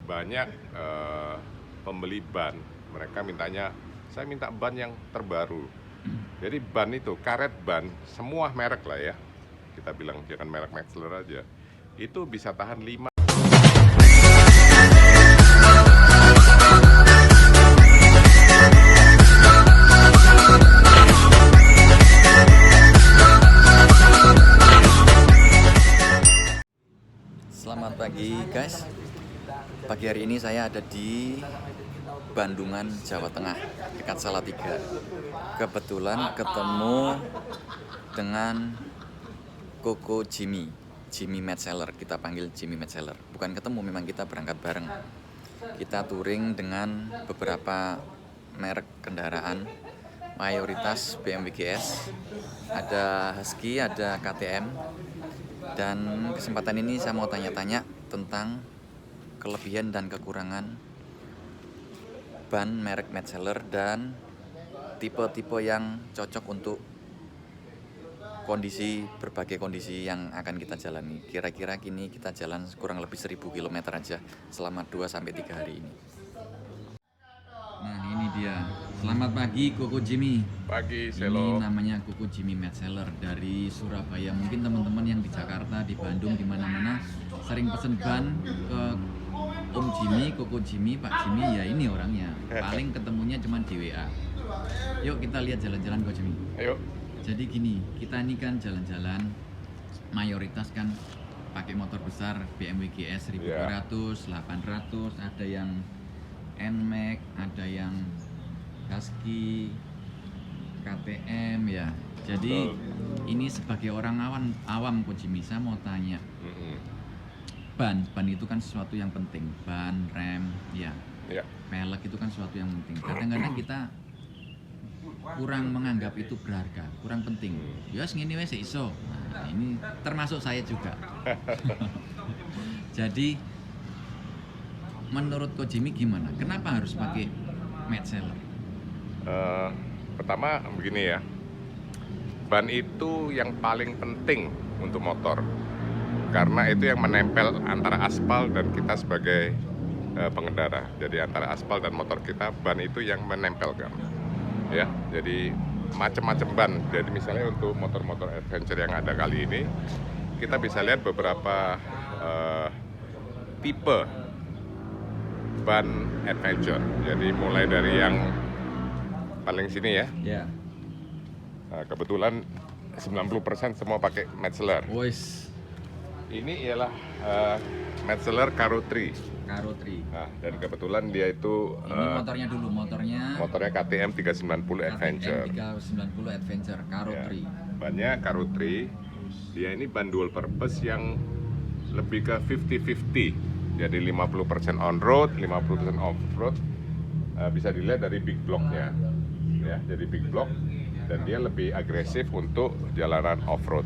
banyak pembeli ban, mereka mintanya, saya minta ban yang terbaru. Jadi ban itu, karet ban, semua merek lah ya, kita bilang jangan merek Metzeler aja, itu bisa tahan 5. Selamat pagi guys. Pagi hari ini saya ada di Bandungan, Jawa Tengah, dekat Salatiga. Kebetulan ketemu dengan Koko Jimmy Metzeler. Kita panggil Jimmy Metzeler. Bukan ketemu, memang kita berangkat bareng. Kita touring dengan beberapa merek kendaraan, mayoritas BMW GS, ada Husky, ada KTM. Dan kesempatan ini saya mau tanya-tanya tentang kelebihan dan kekurangan ban merek Metzeler dan tipe-tipe yang cocok untuk berbagai kondisi yang akan kita jalani. Kira-kira kini kita jalan kurang lebih 1000 km aja selama 2-3 hari ini. Nah, ini dia. Selamat pagi Koko Jimmy. Pagi, Ini Selo. namanya Koko Jimmy Metzeler dari Surabaya. Mungkin teman-teman yang di Jakarta, di Bandung, di mana-mana sering pesen ban ke Om Jimmy, Koko Jimmy, Pak Jimmy, ya ini orangnya. Paling ketemunya cuma di WA. Yuk kita lihat jalan-jalan Koko Jimmy. Ayo. Jadi gini, kita ini kan jalan-jalan mayoritas kan pakai motor besar BMW GS 1200, 800, ada yang NMAX, ada yang Husky, KTM ya. Jadi ini sebagai orang awam Ko Jimmy, saya mau tanya, ban itu kan sesuatu yang penting, ban, rem, ya, pelek itu kan sesuatu yang penting. Kadang-kadang kita kurang menganggap itu berharga, kurang penting. Ya segini wes iso. Nah, ini termasuk saya juga. Jadi menurut Ko Jimmy gimana? Kenapa harus pakai Metzeler? Pertama begini ya, ban itu yang paling penting untuk motor, karena itu yang menempel antara aspal dan kita sebagai pengendara. Jadi antara aspal dan motor kita, ban itu yang menempelkan ya. Jadi macam-macam ban. Jadi misalnya untuk motor-motor adventure yang ada kali ini, kita bisa lihat beberapa tipe ban adventure. Jadi mulai dari yang paling sini ya. Ya. Nah, kebetulan 90% semua pakai Metzeler. Voice Ini ialah Metzeler Caro 3. Nah, dan kebetulan dia itu ini motornya dulu, motornya KTM 390 Adventure. KTM 390 Adventure Caro Ya, 3. bannya Caro 3. Dia ini ban dual purpose yang lebih ke 50-50. Jadi 50% on road, 50% off road. Bisa dilihat dari big blocknya. Ya, jadi big block, dan dia lebih agresif untuk jalanan off road.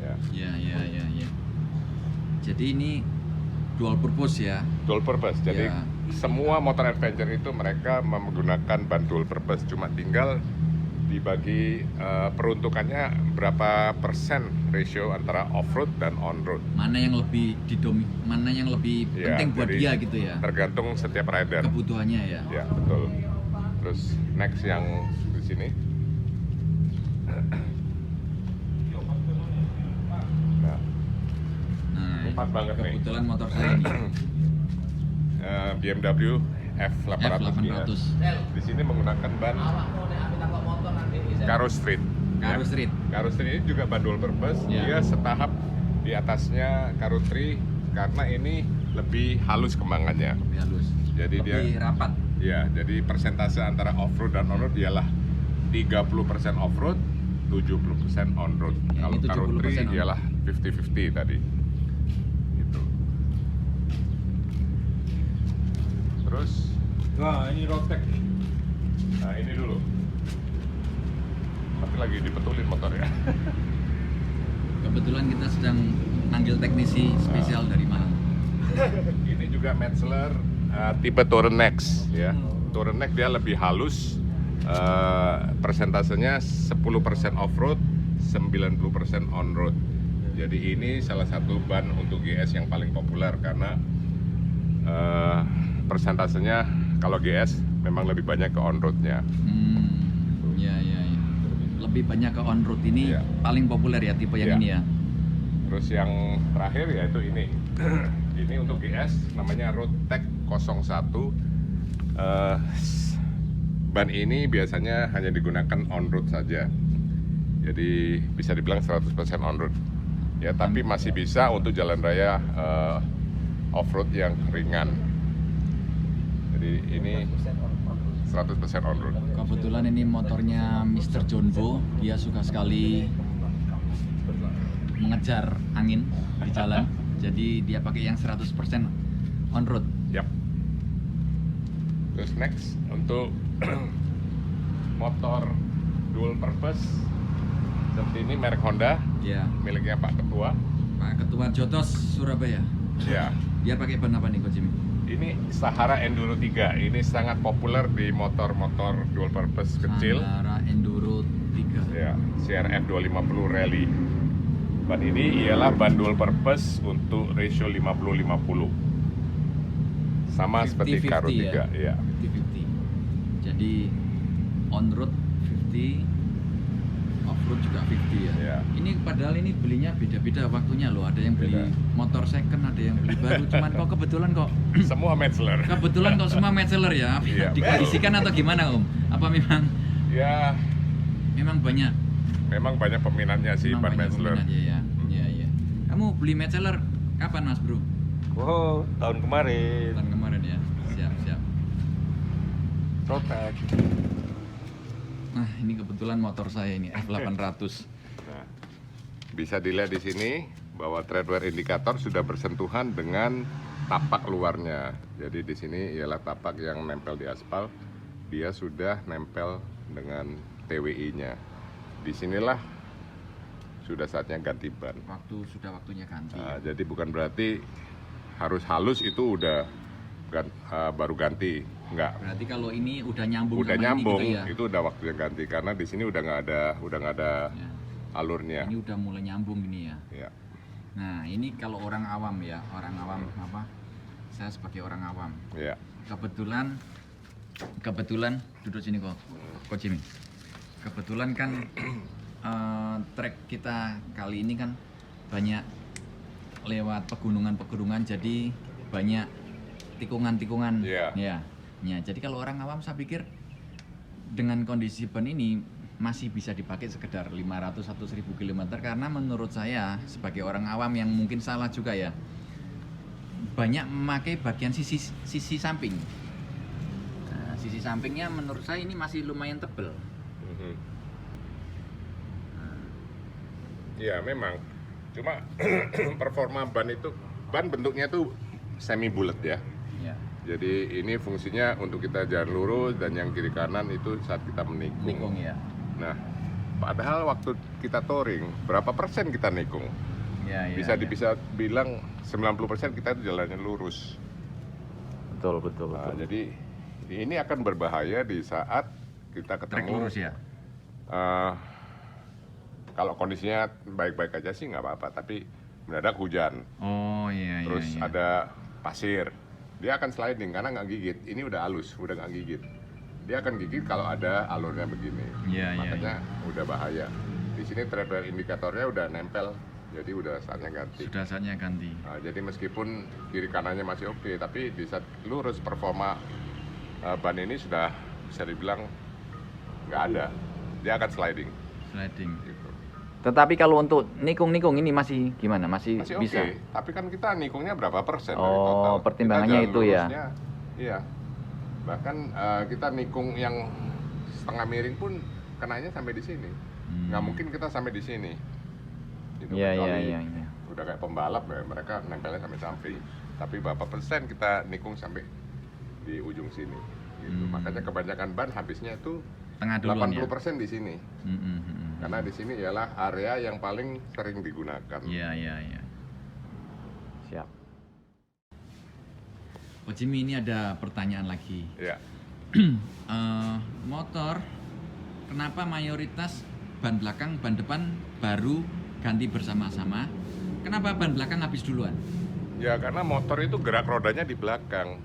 Ya. Jadi ini dual purpose ya. Dual purpose. Jadi Ya. semua motor adventure itu mereka menggunakan ban dual purpose. Cuma tinggal dibagi peruntukannya berapa persen ratio antara off road dan on road. Mana yang lebih Ya, penting buat jadi dia gitu ya. Tergantung setiap rider. Kebutuhannya ya. Ya, betul. Terus next yang di sini. Nah, Pas banget nih. kebetulan motor saya ini BMW F800. F800. Di sini menggunakan ban Caro Street. Caro Street. Caro Street ini juga ban dual purpose. Ya. Dia setahap di atasnya Caro 3 karena ini lebih halus kembangannya. Lebih halus. Jadi lebih rapat. Ya, jadi persentase antara off-road dan on-road ialah 30% off-road, 70% on-road. Ya, Kalau ini Caro 3 on. ialah 50-50 tadi. Gitu. Terus, Wah, ini rotek. nah ini dulu. Tapi lagi dibetulin motor ya. Kebetulan kita sedang panggil teknisi spesial dari Malang. Ini juga Metzeler tipe Tourenex ya. Tourenex dia lebih halus. Persentasenya 10% off-road, 90% on-road. Jadi ini salah satu ban untuk GS yang paling populer karena persentasenya kalau GS memang lebih banyak ke on-roadnya. Ya. Lebih banyak ke on-road ini Iya. paling populer ya tipe yang Iya. ini ya. Terus yang terakhir yaitu ini. Ini untuk GS namanya Roadtech 01. Ban ini biasanya hanya digunakan on-road saja. Jadi bisa dibilang 100% on-road. Ya, tapi masih bisa untuk jalan raya off-road yang ringan. Jadi ini 100% on-road. Kebetulan ini motornya Mr. Jonbo, dia suka sekali mengejar angin di jalan. Jadi dia pakai yang 100% on road. Yap. Terus next untuk motor dual purpose seperti ini merek Honda, Ya, miliknya Pak Ketua. Pak Ketua Jotos Surabaya. Ya. Dia pakai ban apa nih Coach Jimmy? Ini Sahara Enduro 3. Ini sangat populer di motor-motor dual purpose kecil. Sahara Enduro 3. Ya, CRF 250 Rally. Ban ini ialah ban dual purpose untuk ratio 50-50. Sama seperti 50-50 Karo 3, ya. 50-50. Jadi on road 50, off road juga 50 ya. Ya. Ini padahal ini belinya beda-beda waktunya loh. Ada yang beli Beda. motor second, ada yang beli baru. Cuman kok kebetulan kok Semua Metzler. kebetulan kok semua match-seller ya. Iya. Dikondisikan atau gimana Om? Apa memang Ya, banyak? memang banyak peminatnya sih Memang ban banyak Metzler. peminat, ya. Iya. Kamu beli match-seller kapan Mas Bro? Oh, tahun kemarin. Tahun kemarin ya. Siap. Rotek. Nah, ini kebetulan motor saya ini F800. Nah, bisa dilihat di sini bahwa treadwear indikator sudah bersentuhan dengan tapak luarnya. Jadi di sini ialah tapak yang nempel di aspal, dia sudah nempel dengan TWI-nya. Disinilah sudah saatnya ganti ban. Sudah waktunya ganti. Nah, jadi bukan berarti harus halus itu udah baru ganti, enggak. Berarti kalau ini udah nyambung Udah sama nyambung, ini gitu ya. itu udah waktunya ganti karena di sini udah nggak ada Ya. alurnya. Ini udah mulai nyambung gini ya. Ya. Nah, ini kalau orang awam ya, orang awam apa? Saya sebagai orang awam. Ya. Kebetulan duduk sini kok, Coach Jimmy. Kebetulan kan trek kita kali ini kan banyak lewat pegunungan-pegunungan, jadi banyak tikungan-tikungan. Iya. Ya, jadi kalau orang awam saya pikir dengan kondisi ban ini masih bisa dipakai sekedar 500 atau 1000 km karena menurut saya sebagai orang awam yang mungkin salah juga ya, banyak memakai bagian sisi samping. Nah, sisi sampingnya menurut saya ini masih lumayan tebel. Iya memang. Cuma performa ban itu, ban bentuknya tuh semi bulat ya. Ya. Jadi ini fungsinya untuk kita jalan lurus dan yang kiri kanan itu saat kita menikung. Nikung ya. Nah, padahal waktu kita touring, berapa persen kita nikung? Ya. Bisa bilang 90% kita itu jalannya lurus. Betul. Nah, jadi ini akan berbahaya di saat kita Trek ketemu. lurus ya. Kalau kondisinya baik-baik aja sih nggak apa-apa, tapi mendadak hujan, Oh iya. terus ada pasir, dia akan sliding karena nggak gigit. Ini udah halus, udah nggak gigit. Dia akan gigit kalau ada alurnya begini. Iya, Makanya udah bahaya. Di sini treadwear indikatornya udah nempel, jadi udah saatnya ganti. Sudah saatnya ganti. Nah, jadi meskipun kiri kanannya masih oke, tapi di saat lurus performa ban ini sudah bisa dibilang nggak ada. Dia akan sliding. Sliding. Gitu. Tetapi kalau untuk nikung-nikung ini masih gimana? Masih Masih bisa? oke, tapi kan kita nikungnya berapa persen dari Oh, total? pertimbangannya Kita jalan itu ya? lurusnya, iya. Bahkan kita nikung yang setengah miring pun kenanya sampai di sini. Nggak mungkin kita sampai di sini. Gitu, Iya. kecuali udah kayak pembalap ya, mereka nempelnya sampai samping. Tapi berapa persen kita nikung sampai di ujung sini. Gitu. Makanya kebanyakan ban habisnya itu Tengah duluan 80% di sini. ya. Karena di sini ialah area yang paling sering digunakan. Iya. Siap. Coach Jimmy, ini ada pertanyaan lagi. Ya. Motor kenapa mayoritas ban belakang, ban depan baru ganti bersama-sama? Kenapa ban belakang habis duluan? Ya karena motor itu gerak rodanya di belakang.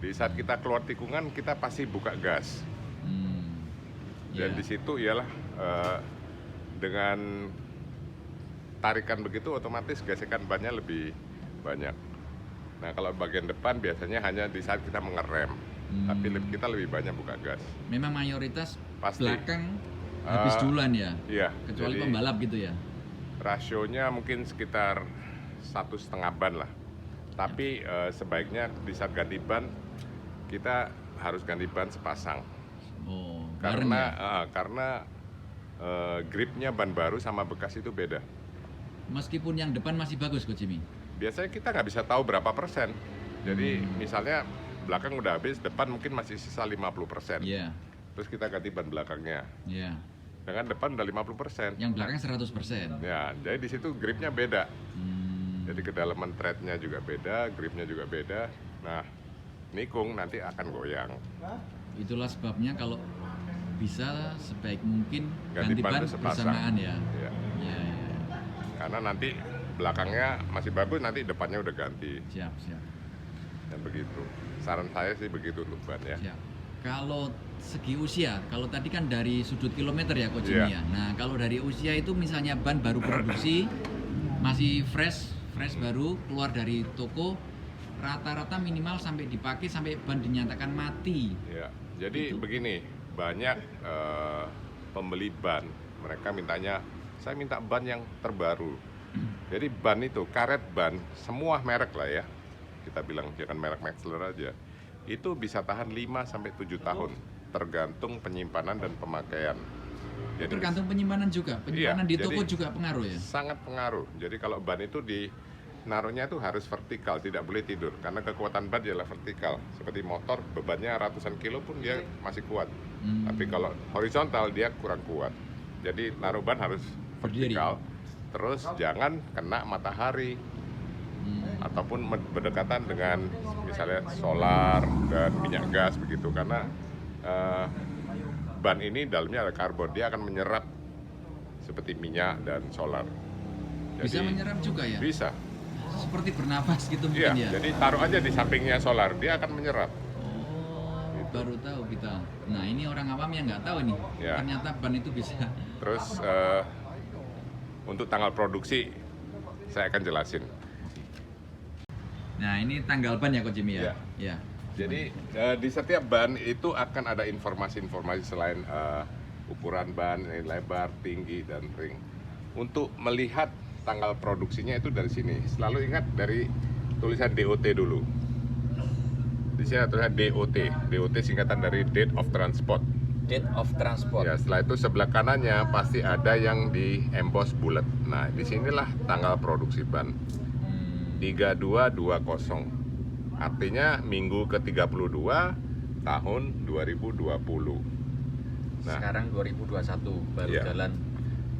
Di saat kita keluar tikungan, kita pasti buka gas. Dan Iya. di situ ialah dengan tarikan begitu otomatis gesekan bannya lebih banyak. Nah kalau bagian depan biasanya hanya di saat kita mengerem, tapi kita lebih banyak buka gas. Memang mayoritas Pasti. belakang habis duluan ya, Iya. kecuali jadi pembalap gitu ya. rasionya mungkin sekitar 1,5 ban lah. Tapi sebaiknya di saat ganti ban kita harus ganti ban sepasang. Oh, bareng ya. Karena gripnya ban baru sama bekas itu beda. Meskipun yang depan masih bagus Coach Jimmy. Biasanya kita nggak bisa tahu berapa persen. Jadi misalnya belakang udah habis, depan mungkin masih sisa 50%. Iya. Terus kita ganti ban belakangnya. Iya. Dengan depan udah 50%. Yang belakang 100%. Ya, jadi di situ gripnya beda. Jadi kedalaman threadnya juga beda, gripnya juga beda. Nah, nikung nanti akan goyang. Itulah sebabnya kalau bisa sebaik mungkin Ganti ganti ban ban itu sepasang. bersamaan ya. Ya. Iya, iya. Karena nanti belakangnya masih bagus, nanti depannya udah ganti. Siap, siap. Dan begitu. Saran saya sih begitu untuk ban ya. Siap. Kalau segi usia, kalau tadi kan dari sudut kilometer ya Coach Jimmy Iya. ya. Nah, kalau dari usia itu misalnya ban baru produksi, masih fresh baru keluar dari toko, rata-rata minimal sampai dipakai sampai ban dinyatakan mati. Ya, jadi Itu. begini, banyak pembeli ban, mereka mintanya, saya minta ban yang terbaru. Jadi ban itu, karet ban, semua merek lah ya, kita bilang jangan merek Maxler aja, itu bisa tahan 5-7 tahun, tergantung penyimpanan dan pemakaian. Jadi Tergantung penyimpanan juga. Penyimpanan Iya, di toko jadi- juga pengaruh ya. sangat pengaruh. Jadi kalau ban itu naruhnya itu harus vertikal, tidak boleh tidur, karena kekuatan ban adalah vertikal. Seperti motor, bebannya ratusan kilo pun dia masih kuat. Tapi kalau horizontal dia kurang kuat. Jadi naruh ban harus Berdiri. vertikal. Terus jangan kena matahari ataupun berdekatan dengan misalnya solar dan minyak gas begitu, karena ban ini dalamnya ada karbon, dia akan menyerap seperti minyak dan solar. Bisa menyerap juga ya. Bisa. Seperti bernafas gitu Iya, mungkin ya. jadi taruh aja di sampingnya solar, dia akan menyerap. Oh, baru tahu kita. Nah, ini orang awam yang nggak tahu nih. Ya. Ternyata ban itu bisa. Terus untuk tanggal produksi saya akan jelasin. Nah, ini tanggal ban ya Coach Jimmy ya. Iya. Ya. Jadi di setiap ban itu akan ada informasi-informasi selain ukuran ban, lebar, tinggi, dan ring. Untuk melihat tanggal produksinya itu dari sini. Selalu ingat dari tulisan DOT dulu. Di sini ada tulisan DOT. DOT singkatan dari Date of Transport. Date of transport. Ya, setelah itu sebelah kanannya pasti ada yang di emboss bulat. Nah, disinilah tanggal produksi ban. 3220. Artinya minggu ke-32 tahun 2020. Nah, Sekarang 2021 baru Iya. jalan.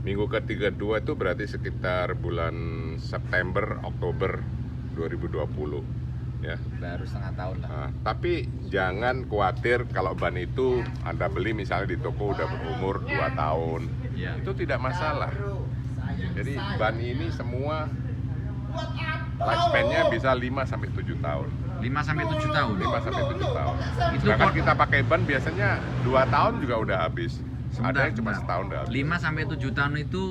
minggu ke-32 itu berarti sekitar bulan September, Oktober 2020. Ya. Baru setengah tahun lah. Nah, tapi jangan khawatir kalau ban itu Anda beli misalnya di toko udah berumur 2 tahun. Iya. Itu tidak masalah. Jadi ban ini semua lifespan-nya bisa 5-7 tahun. 5 sampai 7 tahun. 5-7 tahun. Itu Sedangkan kok- kita pakai ban biasanya 2 tahun juga udah habis. Sebentar, Ada yang cuma sebentar. setahun udah habis. 5 sampai 7 tahun itu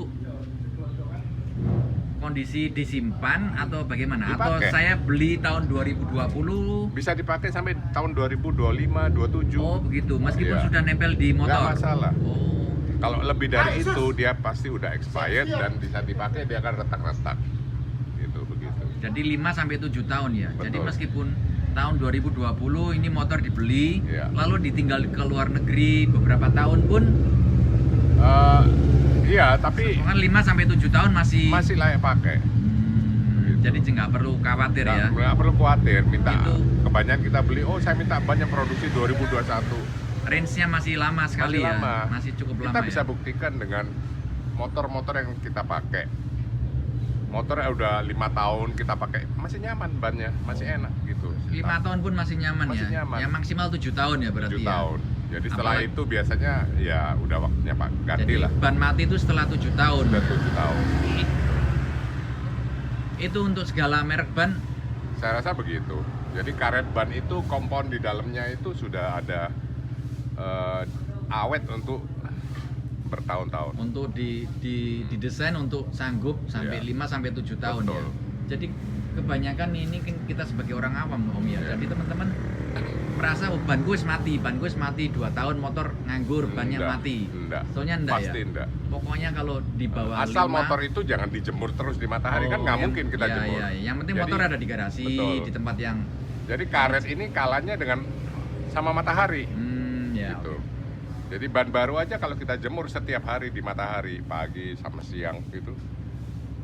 kondisi disimpan atau bagaimana? Atau Dipakai. saya beli tahun 2020? Bisa dipakai sampai tahun 2025, 27. Oh, begitu. Meskipun Iya. sudah nempel di motor. Nggak masalah. Oh. Kalau lebih dari itu dia pasti udah expired dan bisa dipakai dia akan retak-retak. Gitu begitu. Jadi 5 sampai 7 tahun ya. Jadi Betul. meskipun tahun 2020 ini motor dibeli, Iya. lalu ditinggal ke luar negeri beberapa tahun pun Iya, tapi kan 5 sampai 7 tahun masih layak pakai. jadi nggak perlu khawatir ya. Nggak perlu khawatir. Minta Itu- kebanyakan kita beli. Oh, saya minta ban yang produksi 2021. Range-nya masih lama sekali Masih ya. lama. Masih cukup Kita lama bisa ya. buktikan dengan motor-motor yang kita pakai. Motornya udah 5 tahun kita pakai, masih nyaman bannya, masih enak gitu. 5 tahun pun masih nyaman Masih ya. nyaman. Yang maksimal 7 tahun ya berarti 7 ya. tahun. Jadi setelah Apalagi- itu biasanya ya udah waktunya Pak ganti Jadi lah. ban mati itu setelah 7 tahun. Udah 7 tahun. Itu untuk segala merek ban. Saya rasa begitu. Jadi karet ban itu kompon di dalamnya itu sudah ada awet untuk bertahun-tahun. Untuk didesain untuk sanggup sampai Iya. 5 sampai 7 tahun Betul. ya. Jadi kebanyakan ini kan kita sebagai orang awam Om ya. Iya. Jadi teman-teman merasa oh, banku wis mati 2 tahun motor nganggur, bannya Enggak, mati. enggak. Soalnya enggak Pasti ya. enggak. Pokoknya kalau di bawah Asal 5, motor itu jangan dijemur terus di matahari, kan nggak yang- mungkin kita iya, jemur. iya. Yang penting Jadi- motor ada di garasi, Betul. di tempat yang Jadi karet ini kalanya dengan sama matahari ya. gitu. Jadi ban baru aja kalau kita jemur setiap hari di matahari, pagi sama siang gitu,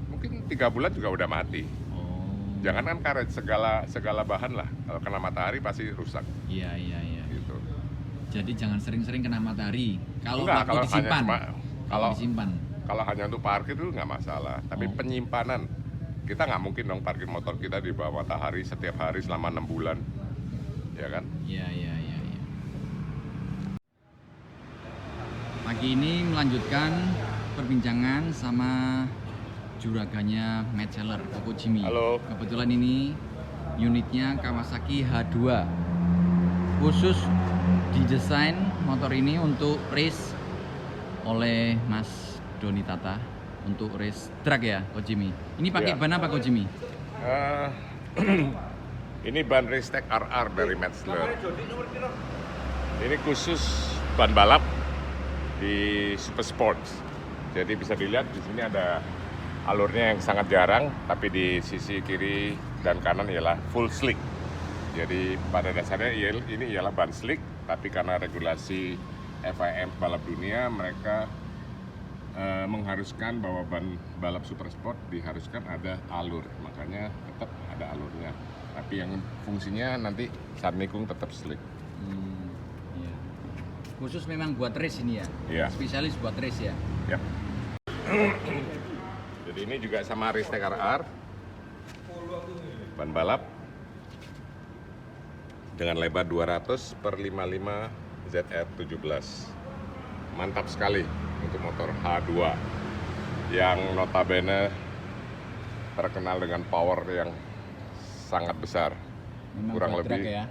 mungkin 3 bulan juga udah mati. Oh. Jangan kan karet, segala bahan lah, kalau kena matahari pasti rusak Iya. gitu. Jadi jangan sering-sering kena matahari. Kalau Enggak, waktu kalau hanya disimpan. cuma- kalau- disimpan. Kalau hanya untuk parkir itu nggak masalah, tapi Oh. penyimpanan kita nggak mungkin dong parkir motor kita di bawah matahari setiap hari selama 6 bulan, ya kan? Iya. Pagi ini melanjutkan perbincangan sama juraganya Matt Seller, Toko Jimmy. Halo. Kebetulan ini unitnya Kawasaki H2. Khusus didesain motor ini untuk race oleh Mas Doni Tata untuk race track ya, Ko Jimmy. Ini pakai Iya. ban apa Ko Jimmy? Eh, ini ban Racetech RR dari Metzler. Ini khusus ban balap di Super Sports. Jadi bisa dilihat di sini ada alurnya yang sangat jarang, tapi di sisi kiri dan kanan ialah full slick. Jadi pada dasarnya ini ialah ban slick, tapi karena regulasi FIM balap dunia mereka mengharuskan bahwa ban balap super sport diharuskan ada alur, makanya tetap ada alurnya. Tapi yang fungsinya nanti saat nikung tetap slick. Iya. Khusus memang buat race ini ya? Iya. Spesialis buat race ya? Ya. Jadi ini juga sama Racetech RR, ban balap dengan lebar 200 per 55 ZR17. Mantap sekali untuk motor H2 yang notabene terkenal dengan power yang sangat besar. Memang Kurang buat lebih track ya?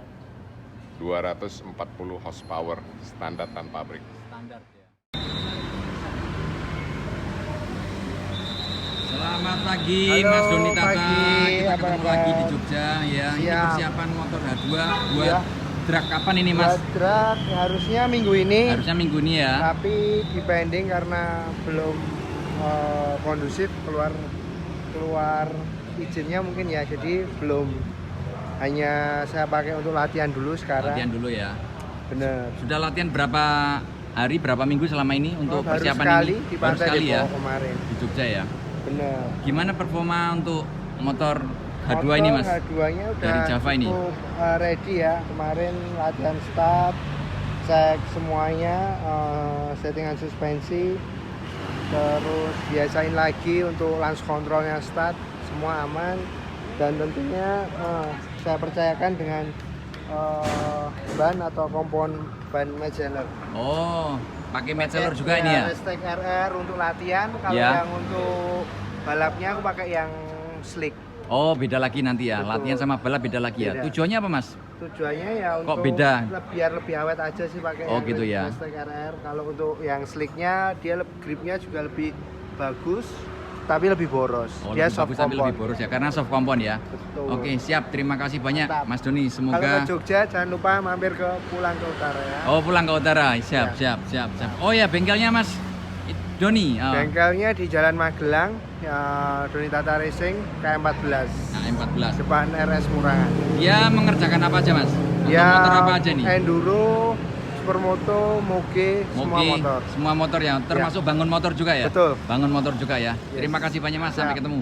240 horsepower standar tanpa pabrik. Standar ya. Selamat pagi Halo, Mas Doni Tata. pagi. Kita Apa ketemu kabar? lagi di Jogja ya. Ini Siap. persiapan motor H2 buat Iya. drag kapan ini Mas? Buat drag harusnya minggu ini, Harusnya minggu ini ya. tapi dipending karena belum kondusif keluar izinnya mungkin ya, jadi belum, hanya saya pakai untuk latihan dulu sekarang. Latihan dulu ya. Bener. Sudah latihan berapa hari, berapa minggu selama ini untuk Baru persiapan sekali ini? di Baru Pantai sekali ya Depok kemarin. di Jogja ya. Bener. Gimana performa untuk motor H2 Motor ini Mas? H2-nya udah Dari Java ini? cukup ready ya. Kemarin latihan start, cek semuanya, settingan suspensi, terus biasain lagi untuk launch controlnya start, semua aman, dan tentunya saya percayakan dengan ban atau kompon ban Magellan. Oh, pakai Metzeler juga ini ya? Racetech RR untuk latihan, kalau Ya. yang untuk balapnya aku pakai yang slick. Oh, beda lagi nanti ya. Betul. Latihan sama balap beda lagi ya. Beda. Tujuannya apa Mas? Tujuannya ya Kok untuk beda? biar lebih awet aja sih pakai Oh, yang gitu ya. Racetech RR. Kalau untuk yang slicknya dia gripnya juga lebih bagus, tapi lebih boros. Oh, Dia lebih soft bagus tapi lebih compound. boros ya, karena soft compound ya. Betul. Oke, siap. Terima kasih banyak Mantap. Mas Doni. Kalau ke Semoga Jogja jangan lupa mampir ke Pulang ke Utara ya. Oh, pulang ke utara. Siap, Ya. siap. Oh ya, bengkelnya Mas Doni. Oh. Bengkelnya di Jalan Magelang, ya, Doni Tata Racing KM14, Nah, M14. depan RS Murangan. Dia mengerjakan apa aja Mas? Untuk Ya, motor apa aja nih? Enduro, Supermoto, Moge, semua Moge, motor. semua motor ya, termasuk bangun motor juga ya? Betul. Bangun motor juga ya. Yes. Terima kasih banyak Mas, sampai Siap. ketemu.